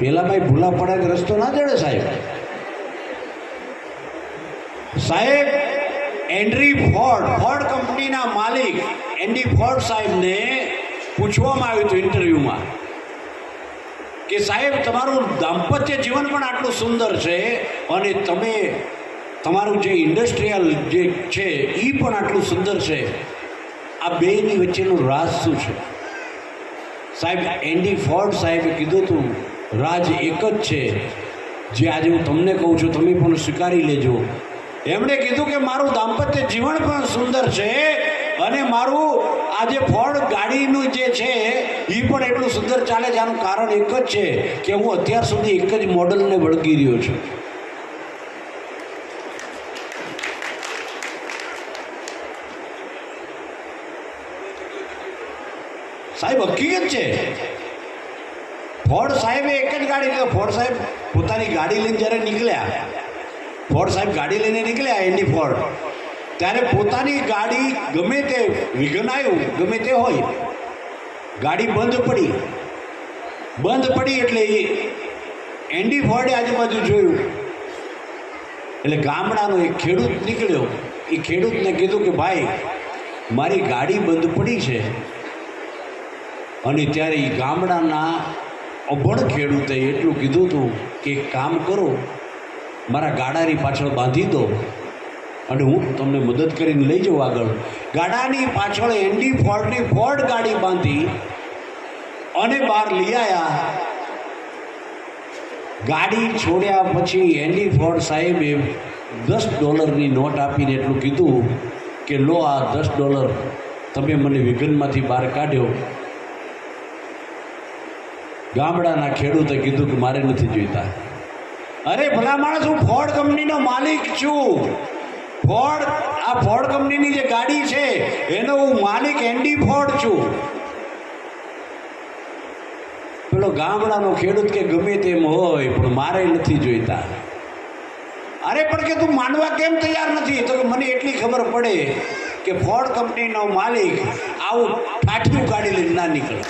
પેલા ભાઈ ભૂલા પડે રસ્તો ના જડે સાહેબ. સાહેબ હેનરી ફોર્ડ કંપનીના માલિક હેનરી ફોર્ડ સાહેબને પૂછવામાં આવ્યું હતું ઇન્ટરવ્યુમાં કે સાહેબ તમારું દાંપત્ય જીવન પણ આટલું સુંદર છે અને તમે તમારું જે ઇન્ડસ્ટ્રીયલ જે છે એ પણ આટલું સુંદર છે, આ બેની વચ્ચેનું રાજ શું છે? સાહેબ હેનરી ફોર્ડ સાહેબે કીધું હતું રાજ એક જ છે, જે આજે હું તમને કહું છું તમે પણ સ્વીકારી લેજો. એમણે કીધું કે મારું દાંપત્ય જીવન પણ સુંદર છે અને મારું આજે ફોર્ડ ગાડીનું જે છે એ પણ એટલું સુંદર ચાલે છે. આનું કારણ એક જ છે કે હું અત્યાર સુધી એક જ મોડલને વળગી રહ્યો છું. સાહેબ હકીકત છે. ફોર્ડ સાહેબે એક જ ગાડી, ફોર્ડ સાહેબ પોતાની ગાડી લઈને જ્યારે નીકળ્યા, ફોર્ડ સાહેબ ગાડી લઈને નીકળ્યા હેનરી ફોર્ડ, ત્યારે પોતાની ગાડી ગમે તે વિઘ્ન આવ્યું, ગમે તે હોય, ગાડી બંધ પડી એટલે હેનરી ફોર્ડે આજુબાજુ જોયું એટલે ગામડાનો એક ખેડૂત નીકળ્યો. એ ખેડૂતને કીધું કે ભાઈ મારી ગાડી બંધ પડી છે. અને ત્યારે એ ગામડાના અભણ ખેડૂતે એટલું કીધું હતું કે એક કામ કરો, મારા ગાડાની પાછળ બાંધી દો અને હું તમને મદદ કરીને લઈ જાઉં આગળ. ગાડાની પાછળ હેનરી ફોર્ડની ફોર્ડ ગાડી બાંધી અને બહાર લઈ આવ્યા. ગાડી છોડ્યા પછી હેનરી ફોર્ડ સાહેબે $10ની નોટ આપીને એટલું કીધું કે લો આ $10 તમે મને વિઘનમાંથી બહાર કાઢ્યો. ગામડાના ખેડૂતે કીધું કે મારે નથી જોઈતા. અરે ભલા માણસ, હું ફોર્ડ કંપનીનો માલિક છું. આ ફોર્ડ કંપનીની જે ગાડી છે એનો હું માલિક હેનરી ફોર્ડ છું. પેલો ગામડાનો ખેડૂત કે ગમે તેમ હોય પણ મારે નથી જોઈતા. અરે પણ કે તું માનવા કેમ તૈયાર નથી? તો કે મને એટલી ખબર પડે કે ફોર્ડ કંપનીનો માલિક આવું ઠાઠિયું ગાડી લઈને ના નીકળે.